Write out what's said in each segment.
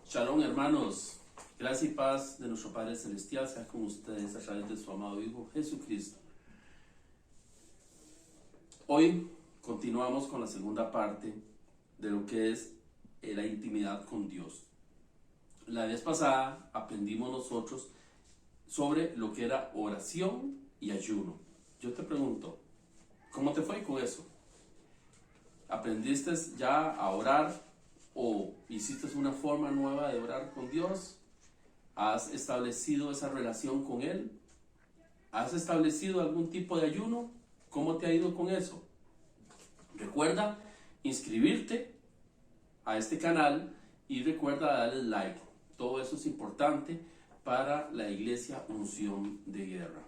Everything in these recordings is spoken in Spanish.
Shalom, hermanos. Gracia y paz de nuestro Padre Celestial sea con ustedes a través de su amado Hijo Jesucristo. Hoy continuamos con la segunda parte de lo que es la intimidad con Dios. La vez pasada aprendimos nosotros sobre lo que era oración y ayuno. Yo te pregunto, ¿cómo te fue con eso? ¿Aprendiste ya a orar o hiciste una forma nueva de orar con Dios? ¿Has establecido esa relación con Él? ¿Has establecido algún tipo de ayuno? ¿Cómo te ha ido con eso? Recuerda inscribirte a este canal y recuerda darle like. Todo eso es importante para la iglesia Unción de Guerra.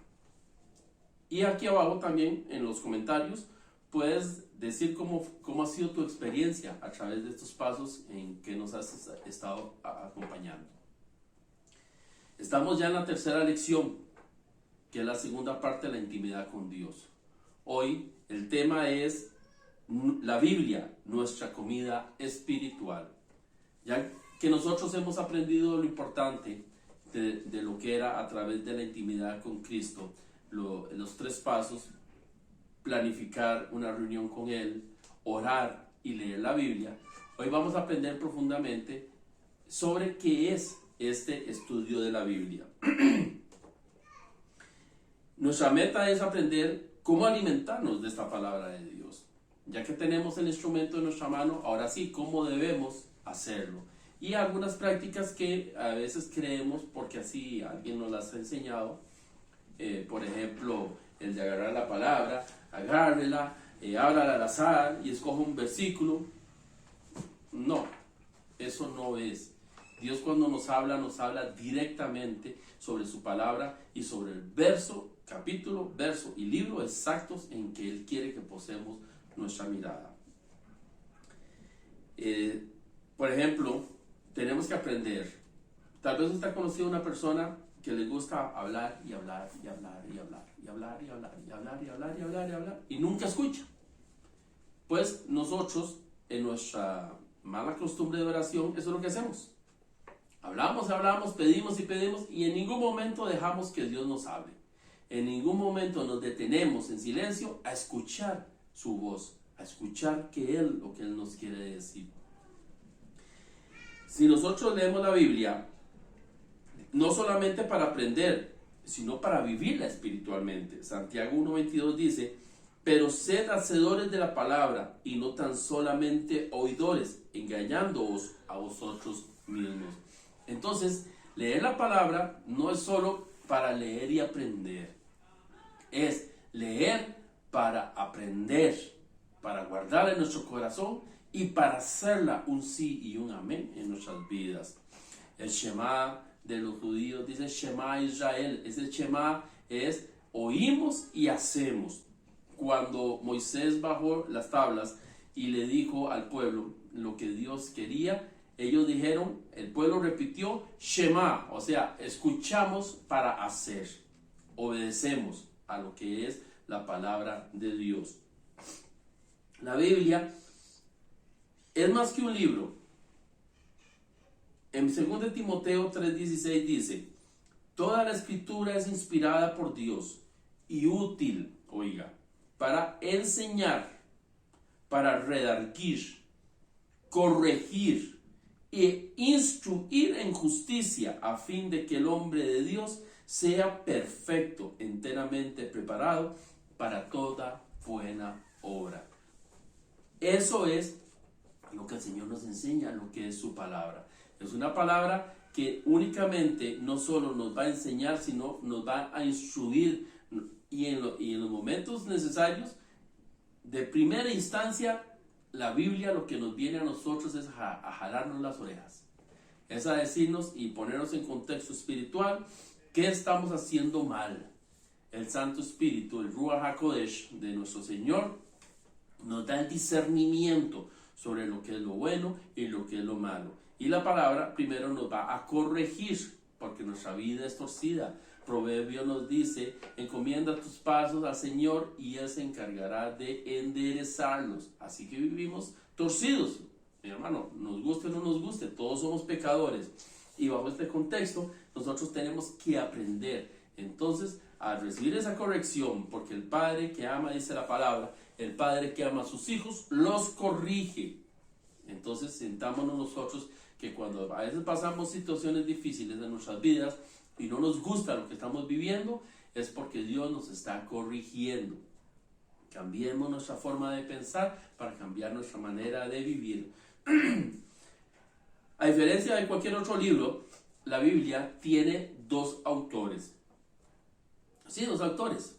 Y aquí abajo también en los comentarios puedes decir cómo ha sido tu experiencia a través de estos pasos en que nos has estado acompañando. Estamos ya en la tercera lección, que es la segunda parte de la intimidad con Dios. Hoy el tema es la Biblia, nuestra comida espiritual. Ya que nosotros hemos aprendido lo importante de lo que era a través de la intimidad con Cristo, los tres pasos: planificar una reunión con Él, orar y leer la Biblia. Hoy vamos a aprender profundamente sobre qué es este estudio de la Biblia. Nuestra meta es aprender cómo alimentarnos de esta palabra de Dios. Ya que tenemos el instrumento en nuestra mano, ahora sí, cómo debemos hacerlo. Y algunas prácticas que a veces creemos porque así alguien nos las ha enseñado. Por ejemplo, el de agarrar la palabra, agárrela, ábrala al azar y escoja un versículo. No, eso no es. Dios cuando nos habla directamente sobre su palabra y sobre el verso, capítulo, verso y libro exactos en que Él quiere que posemos nuestra mirada. Por ejemplo, tenemos que aprender. Tal vez usted ha conocido a una persona que le gusta hablar y hablar y hablar y hablar y hablar y hablar y hablar y hablar y hablar y hablar y nunca escucha. Pues nosotros, en nuestra mala costumbre de oración, eso es lo que hacemos. Hablamos, pedimos y pedimos y en ningún momento dejamos que Dios nos hable. En ningún momento nos detenemos en silencio a escuchar su voz, a escuchar lo que Él nos quiere decir. Si nosotros leemos la Biblia, no solamente para aprender, sino para vivirla espiritualmente. Santiago 1:22 dice: pero sed hacedores de la palabra y no tan solamente oidores, engañándoos a vosotros mismos. Entonces, leer la palabra no es solo para leer y aprender, es leer para aprender, para guardarla en nuestro corazón y para hacerla un sí y un amén en nuestras vidas. El Shema de los judíos dice Shema Israel. Ese Shema es oímos y hacemos. Cuando Moisés bajó las tablas y le dijo al pueblo lo que Dios quería, ellos dijeron, el pueblo repitió Shema, o sea, escuchamos para hacer, obedecemos a lo que es la palabra de Dios. La Biblia es más que un libro. En 2 Timoteo 3:16 dice: toda la escritura es inspirada por Dios y útil, para enseñar, para redarguir, corregir e instruir en justicia, a fin de que el hombre de Dios sea perfecto, enteramente preparado para toda buena obra. Eso es lo que el Señor nos enseña, lo que es su palabra. Es una palabra que únicamente no solo nos va a enseñar, sino nos va a instruir y en los momentos necesarios. De primera instancia, la Biblia lo que nos viene a nosotros es a jalarnos las orejas. Es a decirnos y ponernos en contexto espiritual qué estamos haciendo mal. El Santo Espíritu, el Ruach HaKodesh de nuestro Señor, nos da el discernimiento sobre lo que es lo bueno y lo que es lo malo. Y la palabra primero nos va a corregir, porque nuestra vida es torcida. Proverbio nos dice: encomienda tus pasos al Señor y Él se encargará de enderezarlos. Así que vivimos torcidos, Mi hermano, nos guste o no nos guste, todos somos pecadores. Y bajo este contexto, nosotros tenemos que aprender entonces a recibir esa corrección, porque el Padre que ama, dice la palabra, el Padre que ama a sus hijos, los corrige. Entonces, sentámonos nosotros que cuando a veces pasamos situaciones difíciles en nuestras vidas y no nos gusta lo que estamos viviendo, es porque Dios nos está corrigiendo. Cambiemos nuestra forma de pensar para cambiar nuestra manera de vivir. A diferencia de cualquier otro libro, la Biblia tiene dos autores. Sí, dos autores.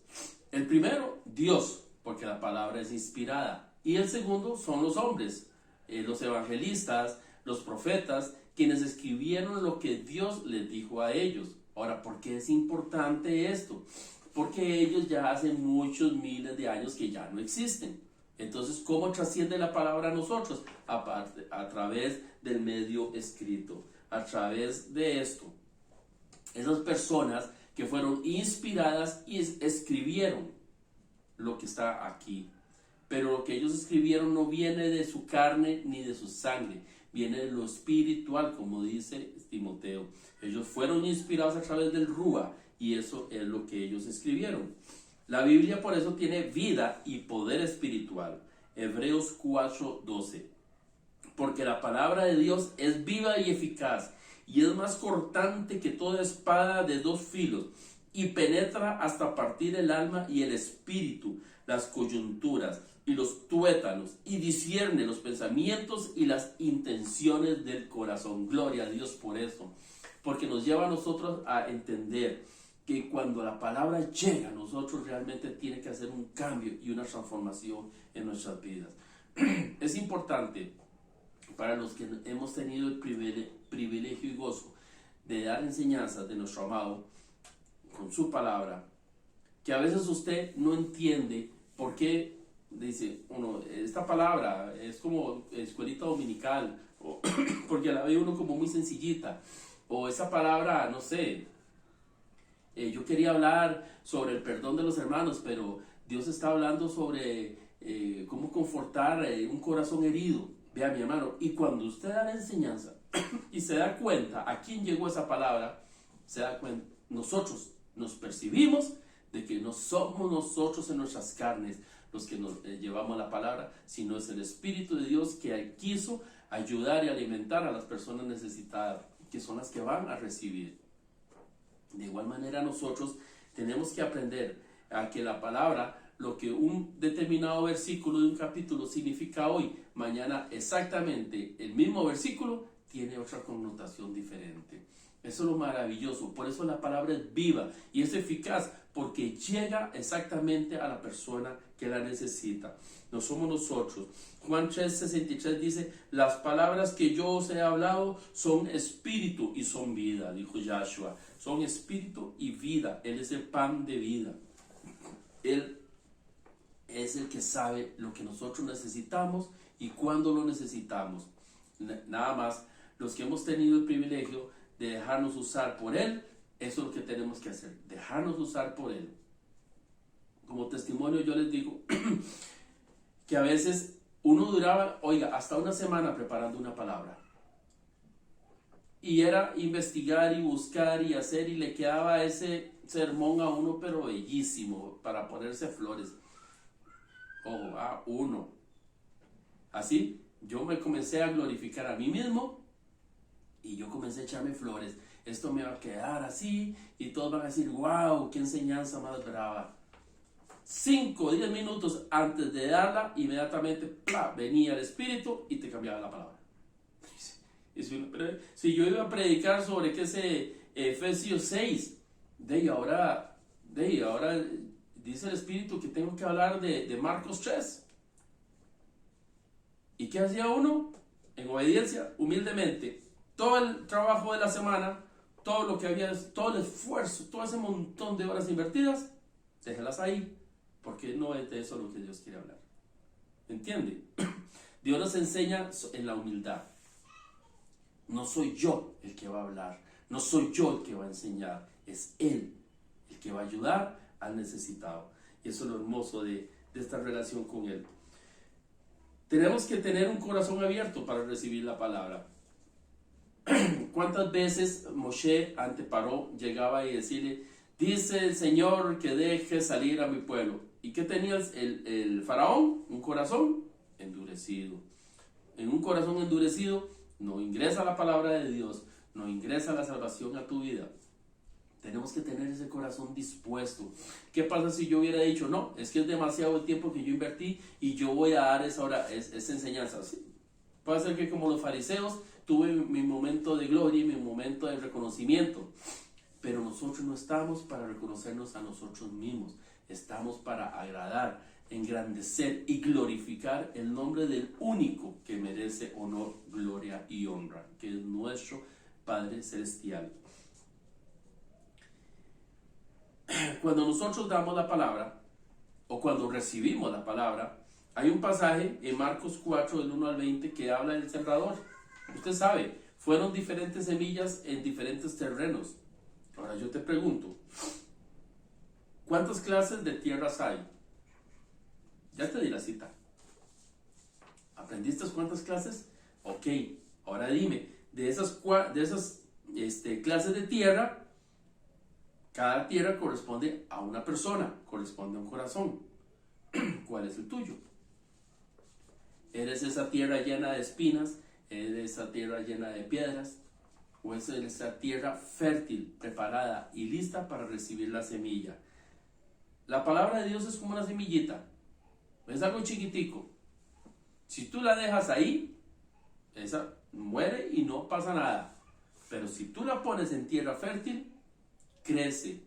El primero, Dios, porque la palabra es inspirada. Y el segundo son los hombres, los evangelistas, los profetas, quienes escribieron lo que Dios les dijo a ellos. Ahora, ¿por qué es importante esto? Porque ellos ya hace muchos miles de años que ya no existen. Entonces, ¿cómo trasciende la palabra a nosotros? A través del medio escrito, a través de esto. Esas personas que fueron inspiradas y escribieron lo que está aquí. Pero lo que ellos escribieron no viene de su carne ni de su sangre, viene de lo espiritual, como dice Timoteo. Ellos fueron inspirados a través del Rúa, y eso es lo que ellos escribieron. La Biblia por eso tiene vida y poder espiritual. Hebreos 4:12. Porque la palabra de Dios es viva y eficaz, y es más cortante que toda espada de dos filos, y penetra hasta partir el alma y el espíritu, las coyunturas y los tuétanos, y discierne los pensamientos y las intenciones del corazón. Gloria a Dios por eso, porque nos lleva a nosotros a entender que cuando la palabra llega a nosotros realmente tiene que hacer un cambio y una transformación en nuestras vidas. Es importante para los que hemos tenido el privilegio y gozo de dar enseñanzas de nuestro amado con su palabra, que a veces usted no entiende por qué dice uno, esta palabra es como escuelita dominical, o porque la ve uno como muy sencillita, o esa palabra, no sé, yo quería hablar sobre el perdón de los hermanos, pero Dios está hablando sobre cómo confortar un corazón herido. Vea, mi hermano, y cuando usted da la enseñanza y se da cuenta a quién llegó esa palabra, se da cuenta, nosotros nos percibimos de que no somos nosotros en nuestras carnes los que nos llevamos la palabra, sino es el Espíritu de Dios que quiso ayudar y alimentar a las personas necesitadas, que son las que van a recibir. De igual manera nosotros tenemos que aprender a que la palabra, lo que un determinado versículo de un capítulo significa hoy, mañana exactamente el mismo versículo tiene otra connotación diferente. Eso es lo maravilloso. Por eso la palabra es viva y es eficaz, porque llega exactamente a la persona que la necesita. No somos nosotros. Juan 3:63 dice, las palabras que yo os he hablado son espíritu y son vida, dijo Yahshua. Son espíritu y vida. Él es el pan de vida. Él es el que sabe lo que nosotros necesitamos y cuándo lo necesitamos. Nada más, los que hemos tenido el privilegio de dejarnos usar por Él, eso es lo que tenemos que hacer, dejarnos usar por Él. Como testimonio yo les digo que a veces uno duraba, oiga, hasta una semana preparando una palabra. Y era investigar y buscar y hacer, y le quedaba ese sermón a uno, pero bellísimo, para ponerse flores. Ojo, uno. Así, yo me comencé a glorificar a mí mismo, y yo comencé a echarme flores. Esto me va a quedar así, y todos van a decir, wow, qué enseñanza más brava. 5 o 10 minutos antes de darla, inmediatamente ¡plá!, venía el Espíritu y te cambiaba la palabra. Si yo iba a predicar sobre qué sé, Efesios 6, ahora dice el Espíritu que tengo que hablar de Marcos 3. ¿Y qué hacía uno? En obediencia, humildemente, todo el trabajo de la semana, todo lo que había, todo el esfuerzo, todo ese montón de horas invertidas, déjelas ahí, porque no es de eso lo que Dios quiere hablar. ¿Entiende? Dios nos enseña en la humildad. No soy yo el que va a hablar, no soy yo el que va a enseñar, es Él el que va a ayudar al necesitado. Y eso es lo hermoso de esta relación con Él. Tenemos que tener un corazón abierto para recibir la palabra. ¿Cuántas veces Moshe ante Paró llegaba y decirle, dice el Señor que deje salir a mi pueblo? ¿Y qué tenía el faraón? Un corazón endurecido. En un corazón endurecido no ingresa la palabra de Dios, no ingresa la salvación a tu vida. Tenemos que tener ese corazón dispuesto. ¿Qué pasa si yo hubiera dicho, no, es que es demasiado el tiempo que yo invertí y yo voy a dar esa enseñanza? Sí. Puede ser que como los fariseos tuve mi momento de gloria y mi momento de reconocimiento. Pero nosotros no estamos para reconocernos a nosotros mismos. Estamos para agradar, engrandecer y glorificar el nombre del único que merece honor, gloria y honra, que es nuestro Padre Celestial. Cuando nosotros damos la palabra, o cuando recibimos la palabra, hay un pasaje en Marcos 4, del 1 al 20, que habla del sembrador. Usted sabe, fueron diferentes semillas en diferentes terrenos. Ahora yo te pregunto, ¿cuántas clases de tierras hay? Ya te di la cita. ¿Aprendiste cuántas clases? Ok, ahora dime, de esas clases de tierra, cada tierra corresponde a una persona, corresponde a un corazón. ¿Cuál es el tuyo? ¿Eres esa tierra llena de espinas? ¿Eres esa tierra llena de piedras? ¿O es esa tierra fértil, preparada y lista para recibir la semilla? La palabra de Dios es como una semillita. Es algo chiquitico. Si tú la dejas ahí, esa muere y no pasa nada. Pero si tú la pones en tierra fértil, crece,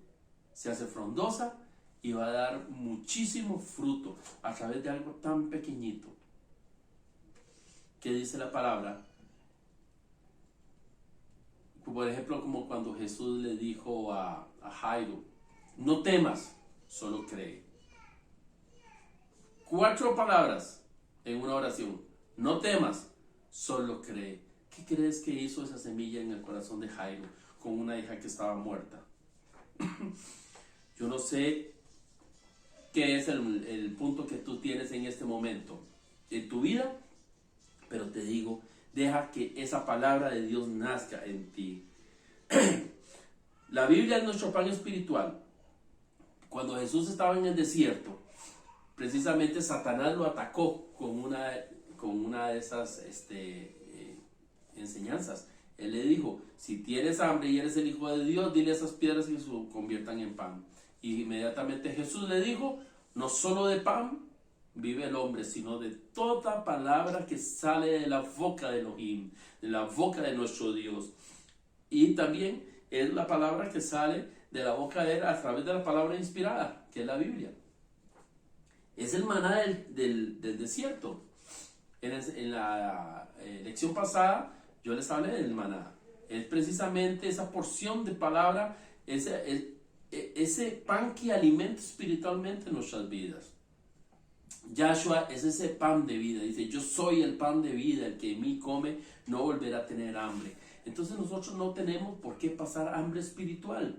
se hace frondosa y va a dar muchísimo fruto a través de algo tan pequeñito. ¿Qué dice la palabra? Por ejemplo, como cuando Jesús le dijo a Jairo, no temas, solo cree. 4 palabras en una oración. No temas, solo cree. ¿Qué crees que hizo esa semilla en el corazón de Jairo con una hija que estaba muerta? Yo no sé qué es el punto que tú tienes en este momento en tu vida, pero te digo, deja que esa palabra de Dios nazca en ti. La Biblia es nuestro pan espiritual. Cuando Jesús estaba en el desierto, precisamente Satanás lo atacó con una de esas enseñanzas. Él le dijo, si tienes hambre y eres el Hijo de Dios, dile a esas piedras que se conviertan en pan. Y inmediatamente Jesús le dijo, no solo de pan vive el hombre, sino de toda palabra que sale de la boca de Elohim, de la boca de nuestro Dios. Y también es la palabra que sale de la boca de él a través de la palabra inspirada, que es la Biblia. Es el maná del desierto. En la lección pasada yo les hablé del maná. Es precisamente esa porción de palabra, ese pan que alimenta espiritualmente nuestras vidas. Yahshua es ese pan de vida. Dice, yo soy el pan de vida, el que en mí come no volverá a tener hambre. Entonces nosotros no tenemos por qué pasar hambre espiritual.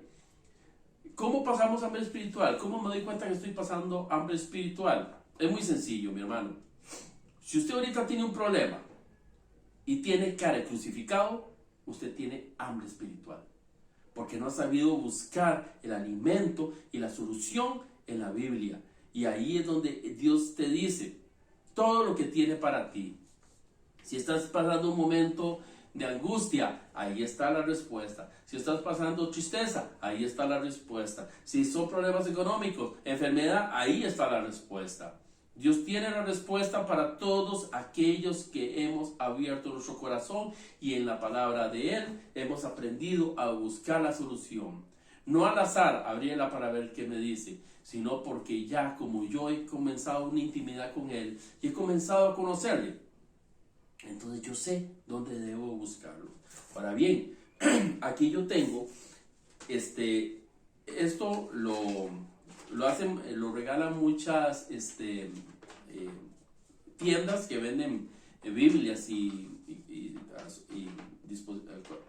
¿Cómo pasamos hambre espiritual? ¿Cómo me doy cuenta que estoy pasando hambre espiritual? Es muy sencillo, mi hermano. Si usted ahorita tiene un problema y tiene cara de crucificado, usted tiene hambre espiritual. Porque no ha sabido buscar el alimento y la solución en la Biblia. Y ahí es donde Dios te dice todo lo que tiene para ti. Si estás pasando un momento de angustia, ahí está la respuesta. Si estás pasando tristeza, ahí está la respuesta. Si son problemas económicos, enfermedad, ahí está la respuesta. Dios tiene la respuesta para todos aquellos que hemos abierto nuestro corazón y en la palabra de Él hemos aprendido a buscar la solución. No al azar abríela para ver qué me dice, sino porque ya como yo he comenzado una intimidad con Él y he comenzado a conocerle, entonces yo sé dónde debo buscarlo. Ahora bien, aquí yo tengo, esto lo regalan muchas tiendas que venden Biblias y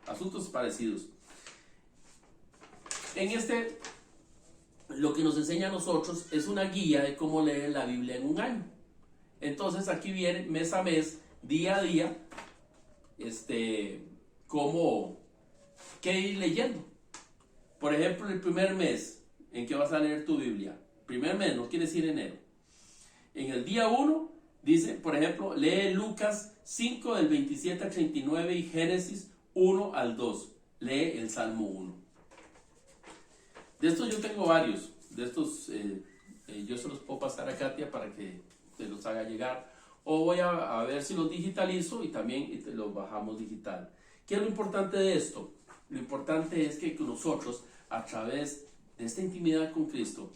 asuntos parecidos. Lo que nos enseña a nosotros es una guía de cómo leer la Biblia en un año. Entonces aquí viene mes a mes, día a día, cómo, qué ir leyendo. Por ejemplo, el primer mes en que vas a leer tu Biblia. Primer mes, no quiere decir enero. En el día 1 dice, por ejemplo, lee Lucas 5 del 27 al 39 y Génesis 1 al 2. Lee el Salmo 1. De estos yo tengo varios. De estos yo se los puedo pasar a Katia para que te los haga llegar. O voy a ver si los digitalizo y también los bajamos digital. ¿Qué es lo importante de esto? Lo importante es que nosotros, a través de esta intimidad con Cristo,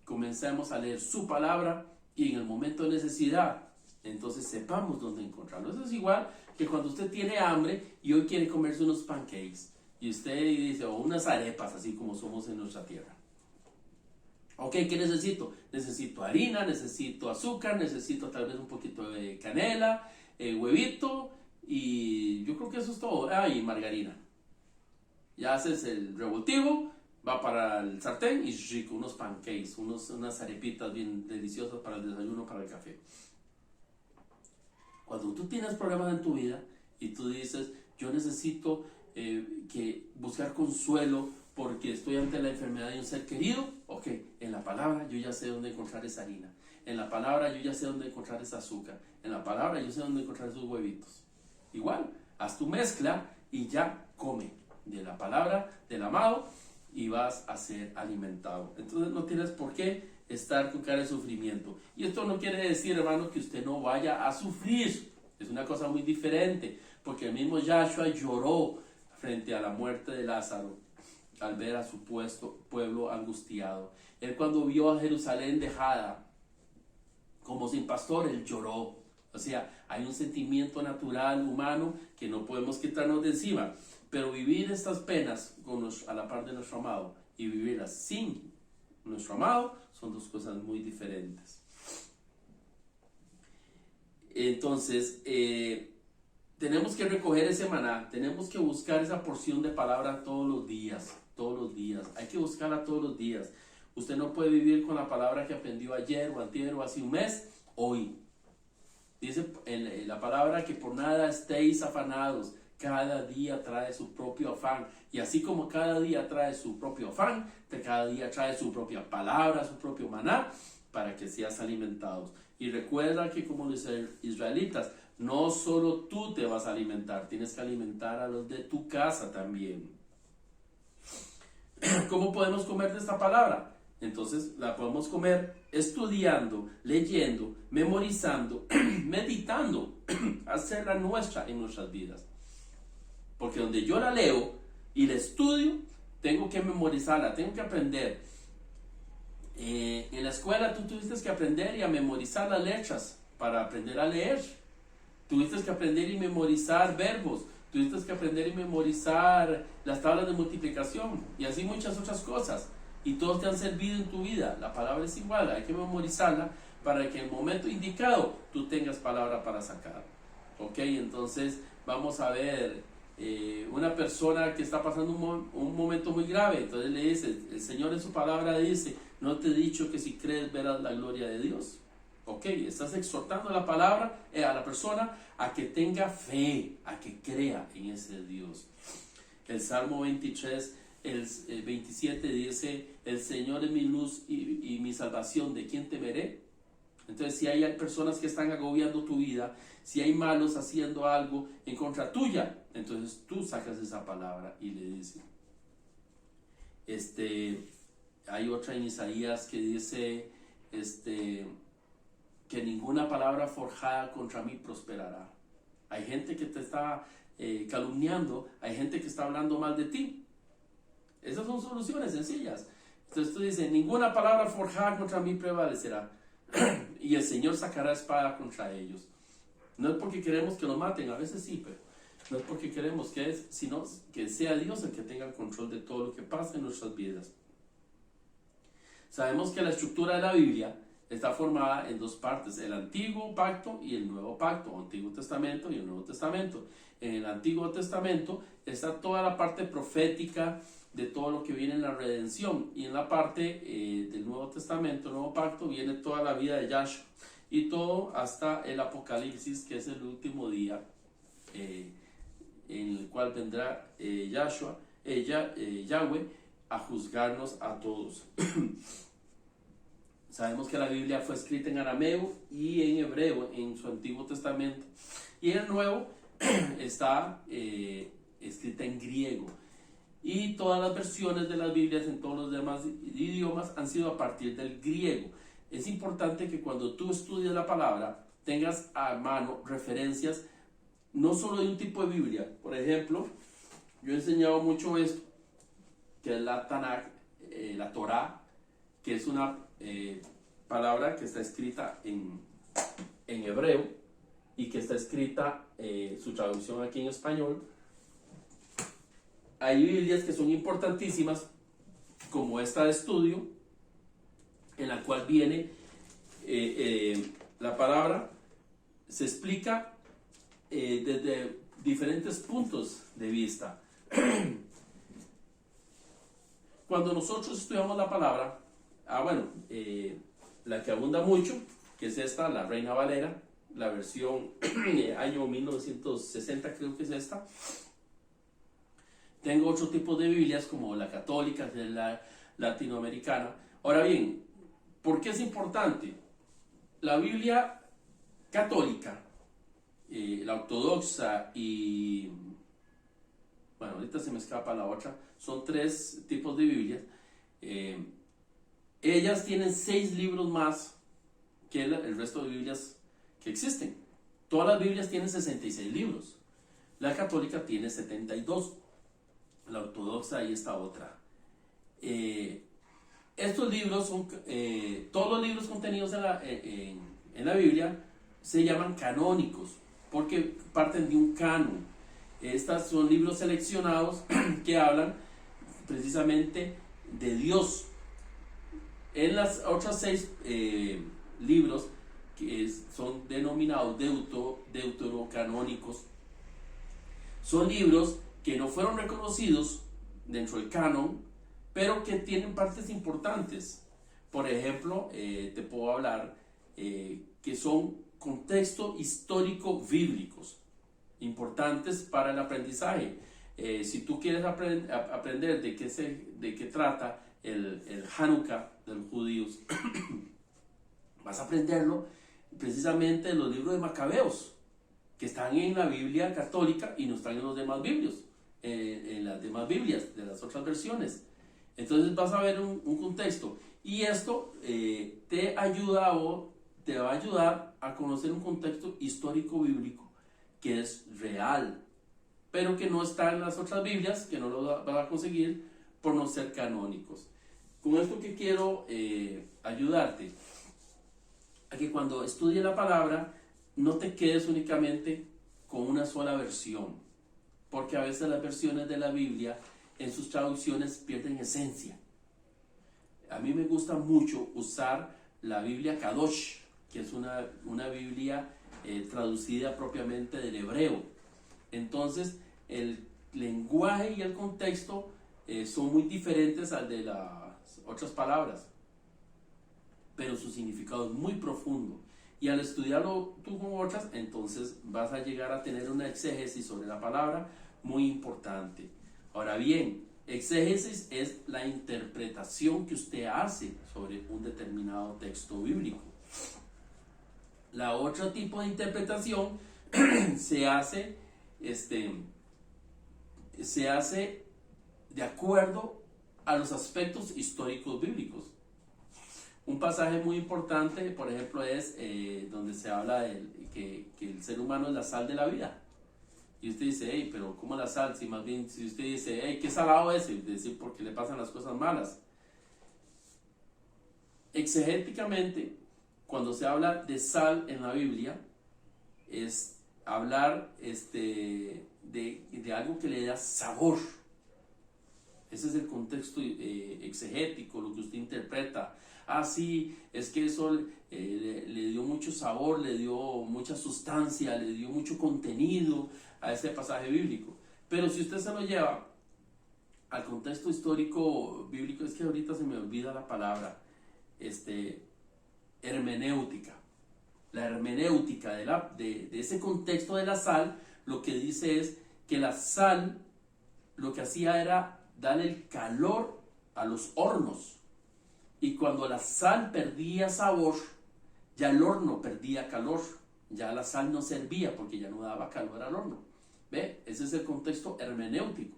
comencemos a leer su palabra y en el momento de necesidad, entonces sepamos dónde encontrarlo. Eso es igual que cuando usted tiene hambre y hoy quiere comerse unos pancakes y usted dice, o unas arepas, así como somos en nuestra tierra. Ok, ¿qué necesito? Necesito harina, necesito azúcar, necesito tal vez un poquito de canela, huevito y yo creo que eso es todo. Y margarina. Ya haces el revoltivo, va para el sartén y rico, unos pancakes, unas arepitas bien deliciosas para el desayuno, para el café. Cuando tú tienes problemas en tu vida y tú dices, yo necesito que buscar consuelo porque estoy ante la enfermedad de un ser querido, ok, en la palabra yo ya sé dónde encontrar esa harina, en la palabra yo ya sé dónde encontrar esa azúcar, en la palabra yo sé dónde encontrar esos huevitos. Igual, haz tu mezcla y ya come de la palabra del amado y vas a ser alimentado. Entonces no tienes por qué estar con cara de sufrimiento. Y esto no quiere decir, hermano, que usted no vaya a sufrir. Es una cosa muy diferente, porque el mismo Yahshua lloró frente a la muerte de Lázaro al ver a su pueblo angustiado. Él cuando vio a Jerusalén dejada como sin pastor, él lloró. O sea, hay un sentimiento natural, humano, que no podemos quitarnos de encima. Pero vivir estas penas a la par de nuestro amado y vivirlas sin nuestro amado son dos cosas muy diferentes. Entonces, tenemos que recoger ese maná, tenemos que buscar esa porción de palabra todos los días, hay que buscarla todos los días. Usted no puede vivir con la palabra que aprendió ayer o antier o hace un mes, hoy. Dice en la palabra que por nada estéis afanados, cada día trae su propio afán. Y así como cada día trae su propio afán, cada día trae su propia palabra, su propio maná, para que seas alimentados. Y recuerda que como los israelitas, no solo tú te vas a alimentar, tienes que alimentar a los de tu casa también. ¿Cómo podemos comer de esta palabra? Entonces la podemos comer estudiando, leyendo, memorizando, meditando, hacerla nuestra en nuestras vidas. Porque donde yo la leo y la estudio, tengo que memorizarla, tengo que aprender. En la escuela tú tuviste que aprender y a memorizar las letras para aprender a leer. Tuviste que aprender y memorizar verbos. Tuviste que aprender y memorizar las tablas de multiplicación y así muchas otras cosas. Y todos te han servido en tu vida. La palabra es igual, hay que memorizarla para que en el momento indicado tú tengas palabra para sacar. Ok, entonces vamos a ver una persona que está pasando un momento muy grave. Entonces le dice, el Señor en su palabra dice, ¿no te he dicho que si crees verás la gloria de Dios? Ok, estás exhortando a la persona a que tenga fe, a que crea en ese Dios. El Salmo 23, el 27 dice, el Señor es mi luz y mi salvación, ¿de quién temeré? Entonces si hay personas que están agobiando tu vida, si hay malos haciendo algo en contra tuya, entonces tú sacas esa palabra y le dices. Hay otra en Isaías que dice, que ninguna palabra forjada contra mí prosperará. Hay gente que te está calumniando, hay gente que está hablando mal de ti. Esas son soluciones sencillas. Entonces tú dices, ninguna palabra forjada contra mí prevalecerá. Y el Señor sacará espada contra ellos. No es porque queremos que los maten, a veces sí, pero no es porque queremos sino que sea Dios el que tenga el control de todo lo que pasa en nuestras vidas. Sabemos que la estructura de la Biblia está formada en dos partes, el Antiguo Pacto y el Nuevo Pacto, Antiguo Testamento y el Nuevo Testamento. En el Antiguo Testamento está toda la parte profética de todo lo que viene en la redención, y en la parte del Nuevo Testamento, Nuevo Pacto, viene toda la vida de Yahshua. y todo hasta el Apocalipsis, que es el último día en el cual vendrá Yahweh a juzgarnos a todos. Sabemos que la Biblia fue escrita en arameo y en hebreo en su Antiguo Testamento, y en el Nuevo está escrita en griego, y todas las versiones de las Biblias en todos los demás idiomas han sido a partir del griego. Es importante que cuando tú estudias la palabra tengas a mano referencias no solo de un tipo de Biblia. Por ejemplo, yo he enseñado mucho esto, que es la Tanakh, la Torah, que es una palabra que está escrita en hebreo y que está escrita su traducción aquí en español. Hay Biblias que son importantísimas, como esta de estudio, en la cual viene la palabra, se explica desde diferentes puntos de vista. Cuando nosotros estudiamos la palabra, la que abunda mucho, que es esta, la Reina Valera, la versión año 1960 creo que es esta. Tengo otro tipo de Biblias como la católica, que es la latinoamericana. Ahora bien, ¿por qué es importante? La Biblia católica, la ortodoxa y... bueno, ahorita se me escapa la otra. Son 3 tipos de Biblias. Ellas tienen 6 libros más que el resto de Biblias que existen. Todas las Biblias tienen 66 libros. La católica tiene 72. La ortodoxa y esta otra. Estos libros son, todos los libros contenidos en la Biblia se llaman canónicos, porque parten de un canon. Estos son libros seleccionados que hablan precisamente de Dios. En las otras 6 libros, que son denominados deuterocanónicos, son libros que no fueron reconocidos dentro del canon, pero que tienen partes importantes. Por ejemplo, te puedo hablar que son contexto histórico bíblicos importantes para el aprendizaje. Si tú quieres aprender de qué trata el Hanukkah de los judíos, vas a aprenderlo precisamente en los libros de Macabeos, que están en la Biblia católica y no están en los demás Biblias, en las demás Biblias de las otras versiones. Entonces vas a ver un contexto, y esto te va a ayudar a conocer un contexto histórico bíblico que es real, pero que no está en las otras Biblias, que no lo vas a conseguir por no ser canónicos. Con esto que quiero ayudarte a que cuando estudies la palabra no te quedes únicamente con una sola versión, porque a veces las versiones de la Biblia en sus traducciones pierden esencia. A mí me gusta mucho usar la Biblia Kadosh, que es una Biblia traducida propiamente del hebreo. Entonces el lenguaje y el contexto son muy diferentes al de las otras palabras, pero su significado es muy profundo, y al estudiarlo tú con otras, entonces vas a llegar a tener una exégesis sobre la palabra muy importante. Ahora bien, exégesis es la interpretación que usted hace sobre un determinado texto bíblico. La otro tipo de interpretación se hace de acuerdo a los aspectos históricos bíblicos. Un pasaje muy importante, por ejemplo, es donde se habla de que el ser humano es la sal de la vida. Y usted dice, hey, pero ¿cómo la sal? Si más bien, si usted dice, hey, ¿qué salado es? Es decir, porque le pasan las cosas malas. Exegéticamente, cuando se habla de sal en la Biblia, es hablar de algo que le da sabor. Ese es el contexto exegético, lo que usted interpreta. Ah, sí, es que eso le dio mucho sabor, le dio mucha sustancia, le dio mucho contenido a ese pasaje bíblico. Pero si usted se lo lleva al contexto histórico bíblico, es que ahorita se me olvida la palabra, hermenéutica. la hermenéutica de ese contexto de la sal, lo que dice es que la sal lo que hacía era darle el calor a los hornos. Y cuando la sal perdía sabor, ya el horno perdía calor. Ya la sal no servía porque ya no daba calor al horno. ¿Ve? Ese es el contexto hermenéutico.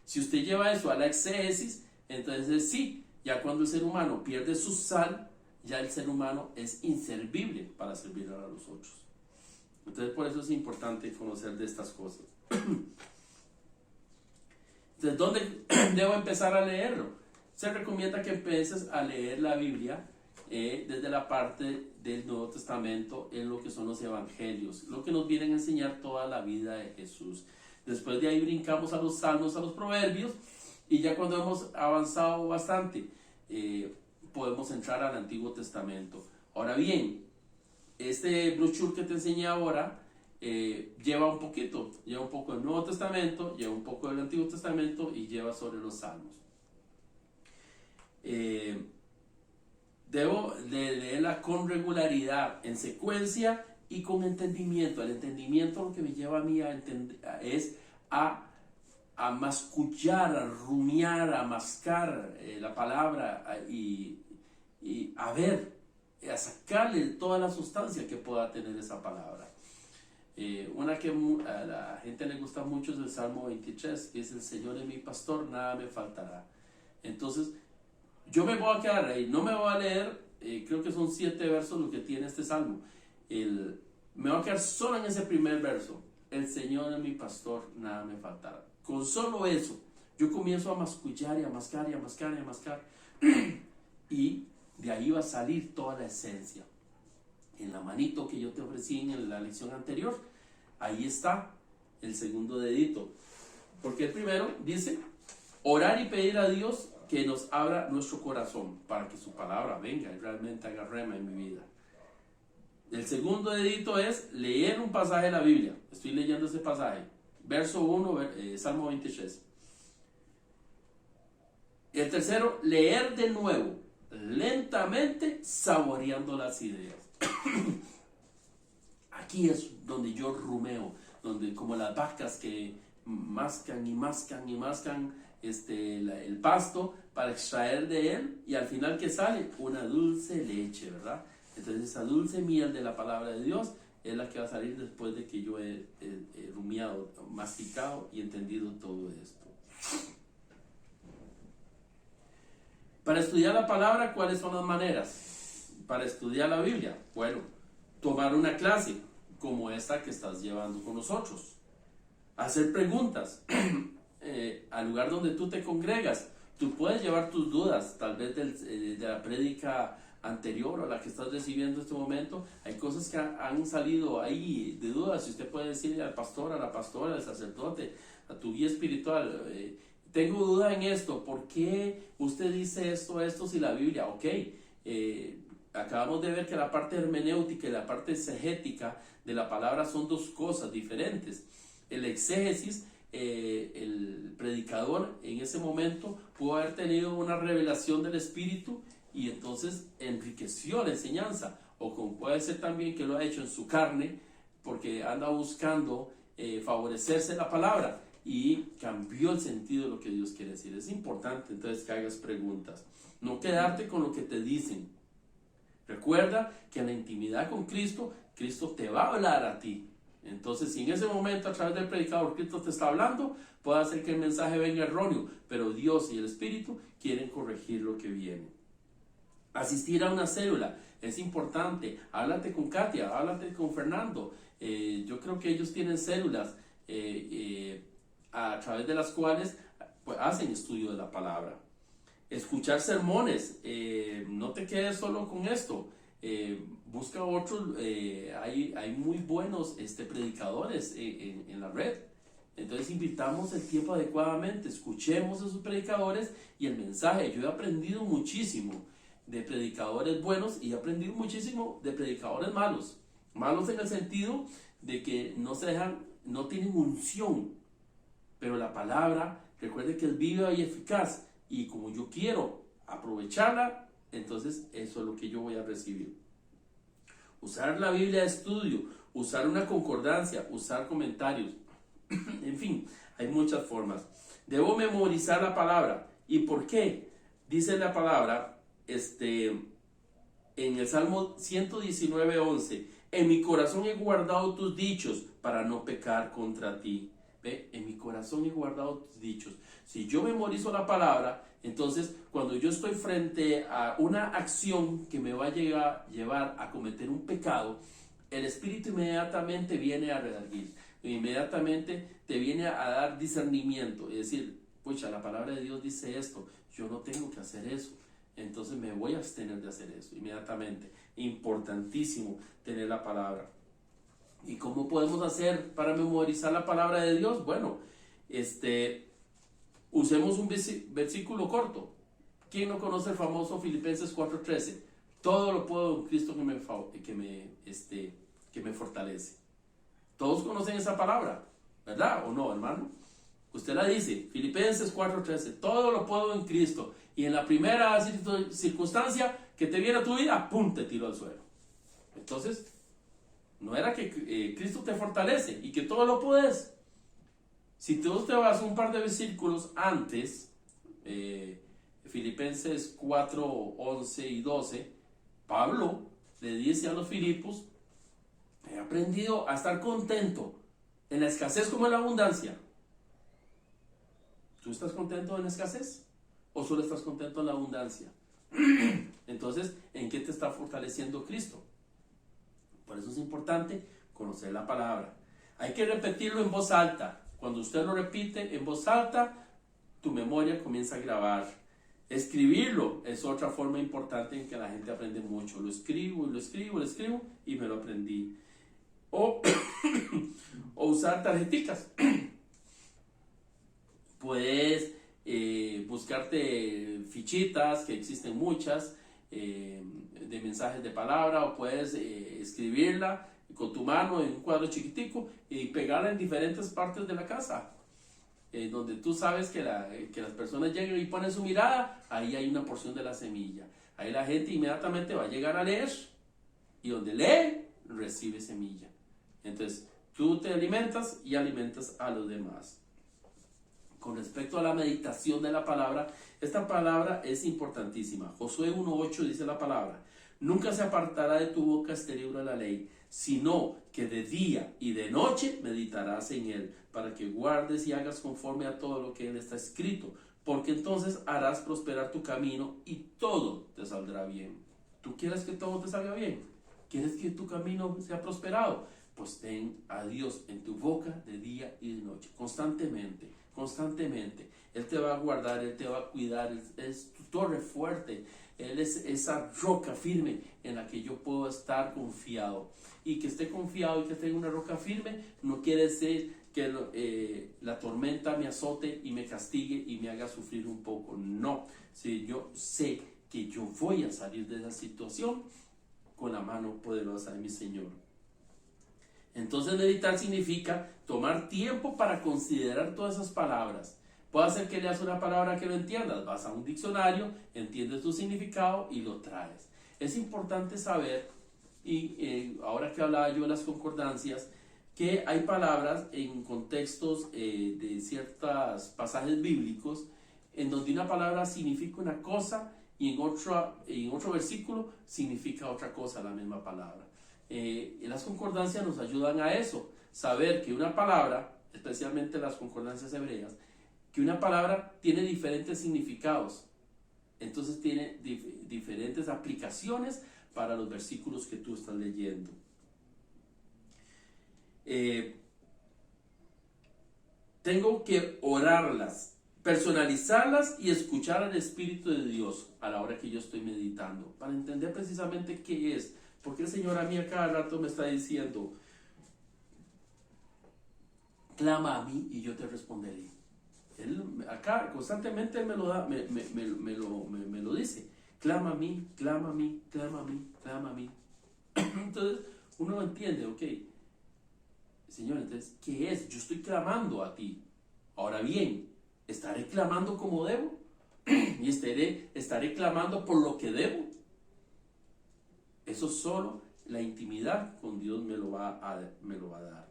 Si usted lleva eso a la exégesis, entonces sí, ya cuando el ser humano pierde su sal, ya el ser humano es inservible para servir a los otros. Entonces por eso es importante conocer de estas cosas. Entonces, ¿dónde debo empezar a leerlo? Se recomienda que empieces a leer la Biblia desde la parte del Nuevo Testamento en lo que son los evangelios, lo que nos vienen a enseñar toda la vida de Jesús. Después de ahí brincamos a los salmos, a los proverbios, y ya cuando hemos avanzado bastante, podemos entrar al Antiguo Testamento. Ahora bien, este brochure que te enseñé ahora lleva un poco del Nuevo Testamento, lleva un poco del Antiguo Testamento y lleva sobre los salmos. Debo de leerla con regularidad, en secuencia y con entendimiento. El entendimiento lo que me lleva a mí es a mascullar, a rumiar, a mascar la palabra y a ver, a sacarle toda la sustancia que pueda tener esa palabra. Una que a la gente le gusta mucho es el Salmo 23, que es: el Señor es mi pastor, nada me faltará. Entonces, yo me voy a quedar ahí, no me voy a leer, creo que son 7 versos lo que tiene este salmo. Me voy a quedar solo en ese primer verso: el Señor es mi pastor, nada me faltará. Con solo eso, yo comienzo a mascullar y a mascar y a mascar y a mascar. Y de ahí va a salir toda la esencia. En la manito que yo te ofrecí en la lección anterior, ahí está el segundo dedito. Porque el primero dice: orar y pedir a Dios que nos abra nuestro corazón para que su palabra venga y realmente haga rema en mi vida. El segundo dedito es leer un pasaje de la Biblia. Estoy leyendo ese pasaje. Verso 1, Salmo 23. El tercero, leer de nuevo, lentamente, saboreando las ideas. Aquí es donde yo rumeo, donde como las vacas que mascan y mascan y mascan el pasto para extraer de él, y al final que sale una dulce leche, ¿verdad? Entonces esa dulce miel de la palabra de Dios es la que va a salir después de que yo he rumiado, masticado y entendido todo esto. Para estudiar la palabra, ¿cuáles son las maneras? Para estudiar la Biblia, bueno, tomar una clase como esta que estás llevando con nosotros, hacer preguntas al lugar donde tú te congregas. Tú puedes llevar tus dudas, tal vez de la prédica anterior o la que estás recibiendo en este momento. Hay cosas que han salido ahí de dudas, y usted puede decirle al pastor, a la pastora, al sacerdote, a tu guía espiritual: tengo duda en esto, ¿por qué usted dice esto si la Biblia? Ok, acabamos de ver que la parte hermenéutica y la parte exegética de la palabra son dos cosas diferentes. El exégesis, el predicador en ese momento pudo haber tenido una revelación del Espíritu y entonces enriqueció la enseñanza, o como puede ser también que lo ha hecho en su carne porque anda buscando favorecerse la palabra y cambió el sentido de lo que Dios quiere decir. Es importante entonces que hagas preguntas, no quedarte con lo que te dicen. Recuerda que en la intimidad con Cristo, Cristo te va a hablar a ti. Entonces, si en ese momento a través del predicador Cristo te está hablando, puede hacer que el mensaje venga erróneo, pero Dios y el Espíritu quieren corregir lo que viene. Asistir a una célula es importante. Háblate con Katia, háblate con Fernando. Yo creo que ellos tienen células a través de las cuales pues, hacen estudio de la palabra. Escuchar sermones, no te quedes solo con esto. Busca otros, hay muy buenos predicadores en la red. Entonces invitamos el tiempo adecuadamente, escuchemos a esos predicadores y el mensaje. Yo he aprendido muchísimo de predicadores buenos y he aprendido muchísimo de predicadores malos. Malos en el sentido de que no tienen unción, pero la palabra, recuerde que es viva y eficaz, y como yo quiero aprovecharla, entonces eso es lo que yo voy a recibir. usar la Biblia de estudio, usar una concordancia, usar comentarios. En fin, hay muchas formas. Debo memorizar la palabra. ¿Y por qué? Dice la palabra, en el Salmo 119:11, en mi corazón he guardado tus dichos para no pecar contra ti. ¿Ve? En mi corazón he guardado tus dichos. Si yo memorizo la palabra, entonces cuando yo estoy frente a una acción que me va a llevar a cometer un pecado, el Espíritu inmediatamente viene a redarguir, inmediatamente te viene a dar discernimiento, es decir, pucha, la palabra de Dios dice esto, yo no tengo que hacer eso, entonces me voy a abstener de hacer eso inmediatamente. Importantísimo tener la palabra. ¿Y cómo podemos hacer para memorizar la palabra de Dios? Bueno, usemos un versículo corto. ¿Quién no conoce el famoso Filipenses 4:13? Todo lo puedo en Cristo que me fortalece. Todos conocen esa palabra, ¿verdad? ¿O no, hermano? Usted la dice, Filipenses 4:13, todo lo puedo en Cristo. Y en la primera circunstancia que te viene a tu vida, ¡pum!, te tiro al suelo. Entonces, no era que Cristo te fortalece y que todo lo puedes. Si tú te vas un par de versículos antes, Filipenses 4:11 y 12, Pablo le dice a los Filipos, he aprendido a estar contento en la escasez como en la abundancia. ¿Tú estás contento en la escasez? ¿O solo estás contento en la abundancia? Entonces, ¿en qué te está fortaleciendo Cristo? Por eso es importante conocer la palabra. Hay que repetirlo en voz alta. Cuando usted lo repite en voz alta, tu memoria comienza a grabar. Escribirlo es otra forma importante en que la gente aprende mucho. Lo escribo y me lo aprendí. O usar tarjeticas. Puedes buscarte fichitas, que existen muchas, de mensajes de palabra, o puedes escribirla con tu mano en un cuadro chiquitico y pegarla en diferentes partes de la casa, donde tú sabes que las personas llegan y ponen su mirada, ahí hay una porción de la semilla. Ahí la gente inmediatamente va a llegar a leer, y donde lee, recibe semilla. Entonces, tú te alimentas y alimentas a los demás. Con respecto a la meditación de la palabra, esta palabra es importantísima. Josué 1:8 dice la palabra, nunca se apartará de tu boca este libro de la ley, sino que de día y de noche meditarás en él, para que guardes y hagas conforme a todo lo que en él está escrito, porque entonces harás prosperar tu camino y todo te saldrá bien. ¿Tú quieres que todo te salga bien? ¿Quieres que tu camino sea prosperado? Pues ten a Dios en tu boca de día y de noche, constantemente. Él te va a guardar, Él te va a cuidar, Él es tu torre fuerte, Él es esa roca firme en la que yo puedo estar confiado. Y que esté confiado y que esté en una roca firme no quiere decir que la tormenta me azote y me castigue y me haga sufrir un poco. No, si yo sé que yo voy a salir de esa situación con la mano poderosa de mi Señor. Entonces meditar significa tomar tiempo para considerar todas esas palabras. Puede ser que leas una palabra que no entiendas, vas a un diccionario, entiendes tu significado y lo traes. Es importante saber, y ahora que hablaba yo de las concordancias, que hay palabras en contextos de ciertos pasajes bíblicos en donde una palabra significa una cosa y en otro versículo significa otra cosa la misma palabra. Las concordancias nos ayudan a eso, saber que una palabra, especialmente las concordancias hebreas, que una palabra tiene diferentes significados, entonces tiene diferentes aplicaciones para los versículos que tú estás leyendo. Tengo que orarlas, personalizarlas y escuchar al Espíritu de Dios a la hora que yo estoy meditando, para entender precisamente qué es. Porque el Señor a mí a cada rato me está diciendo, clama a mí y yo te responderé. Él acá constantemente Él me lo da, me lo dice. Clama a mí, clama a mí, clama a mí, clama a mí. Entonces uno entiende, ok, Señor, entonces, ¿qué es? Yo estoy clamando a ti. Ahora bien, ¿estaré clamando como debo? ¿Y estaré clamando por lo que debo? Eso solo la intimidad con Dios me lo va a dar.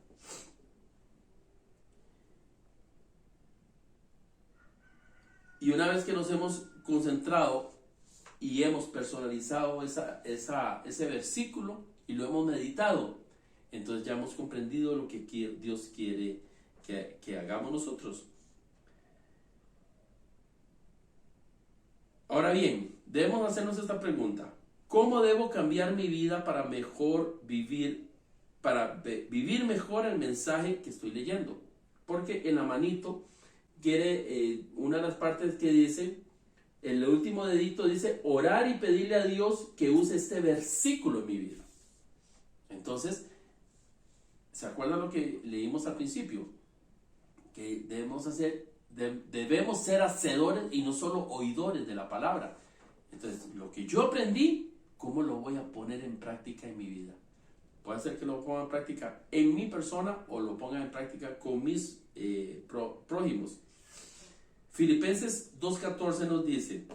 Y una vez que nos hemos concentrado y hemos personalizado ese versículo y lo hemos meditado, entonces ya hemos comprendido lo que Dios quiere que hagamos nosotros. Ahora bien, debemos hacernos esta pregunta: ¿cómo debo cambiar mi vida para vivir mejor el mensaje que estoy leyendo? Porque en la manito una de las partes que dice, el último dedito dice, orar y pedirle a Dios que use este versículo en mi vida. Entonces, ¿se acuerdan lo que leímos al principio? Que debemos ser hacedores y no solo oidores de la palabra. Entonces, lo que yo aprendí, ¿cómo lo voy a poner en práctica en mi vida? Puede ser que lo ponga en práctica en mi persona o lo ponga en práctica con mis prójimos. Filipenses 2:14 nos dice: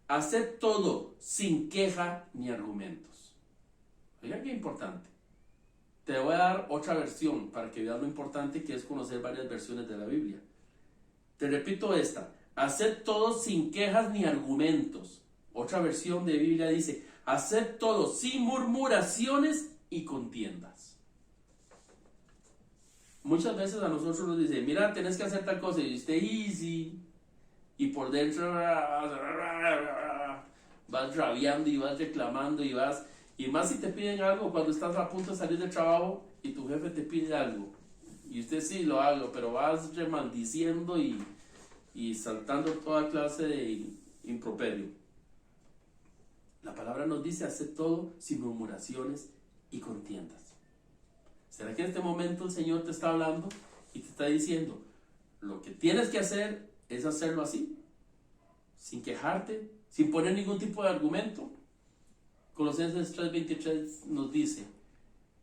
haced todo sin queja ni argumentos. Oigan qué importante. Te voy a dar otra versión para que veas lo importante que es conocer varias versiones de la Biblia. Te repito esta: haced todo sin quejas ni argumentos. Otra versión de Biblia dice: haced todo sin murmuraciones y contiendas. Muchas veces a nosotros nos dicen, mira, tenés que hacer tal cosa, y usted easy, y por dentro vas rabiando y vas reclamando y más si te piden algo cuando estás a punto de salir del trabajo y tu jefe te pide algo, y usted sí lo hago, pero vas remaldiciendo y saltando toda clase de improperio. La palabra nos dice: hacer todo sin murmuraciones y contiendas. ¿Será que en este momento el Señor te está hablando y te está diciendo, lo que tienes que hacer es hacerlo así, sin quejarte, sin poner ningún tipo de argumento? Colosenses 3:23 nos dice: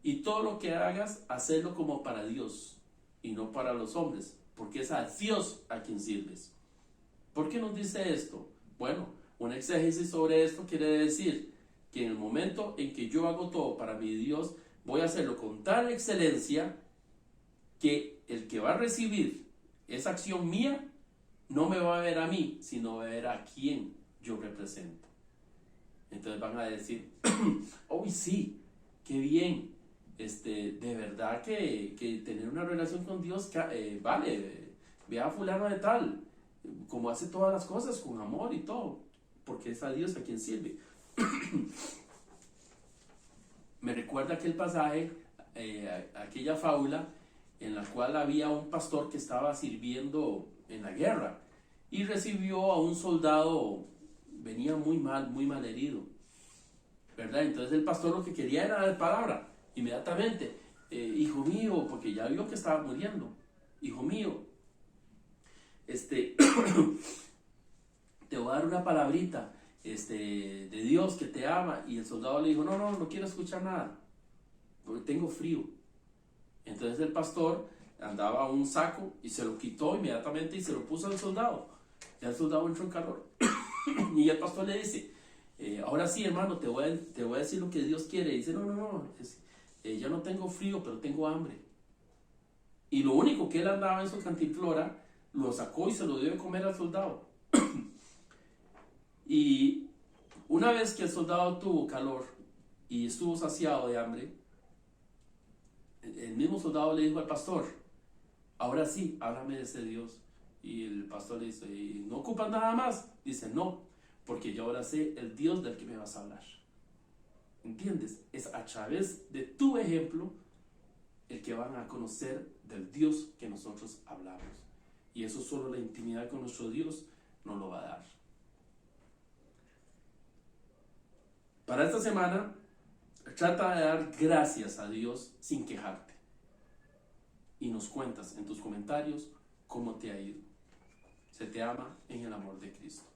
y todo lo que hagas, hacerlo como para Dios y no para los hombres, porque es a Dios a quien sirves. ¿Por qué nos dice esto? Bueno, un exégesis sobre esto quiere decir que en el momento en que yo hago todo para mi Dios, voy a hacerlo con tal excelencia que el que va a recibir esa acción mía no me va a ver a mí, sino va a ver a quien yo represento. Entonces van a decir, oh sí, qué bien, de verdad que tener una relación con Dios vale, ve a fulano de tal, como hace todas las cosas con amor y todo, porque es a Dios a quien sirve. Me recuerda aquel pasaje, aquella fábula en la cual había un pastor que estaba sirviendo en la guerra y recibió a un soldado, venía muy mal herido, ¿verdad? Entonces el pastor lo que quería era dar palabra inmediatamente: hijo mío, porque ya vio que estaba muriendo, hijo mío, te voy a dar una palabrita de Dios que te ama. Y el soldado le dijo, no quiero escuchar nada, porque tengo frío. Entonces el pastor andaba un saco y se lo quitó inmediatamente y se lo puso al soldado. Ya el soldado entró en calor. Y el pastor le dice, ahora sí, hermano, te voy a decir lo que Dios quiere. Y dice, no, yo no tengo frío, pero tengo hambre. Y lo único que él andaba en su cantinflora, lo sacó y se lo dio de comer al soldado. Y una vez que el soldado tuvo calor y estuvo saciado de hambre, el mismo soldado le dijo al pastor, ahora sí, háblame de ese Dios. Y el pastor le dice, ¿no ocupas nada más? Dice, no, porque yo ahora sé el Dios del que me vas a hablar. ¿Entiendes? Es a través de tu ejemplo el que van a conocer del Dios que nosotros hablamos. Y eso solo la intimidad con nuestro Dios nos lo va a dar. Para esta semana, trata de dar gracias a Dios sin quejarte. Y nos cuentas en tus comentarios cómo te ha ido. Se te ama en el amor de Cristo.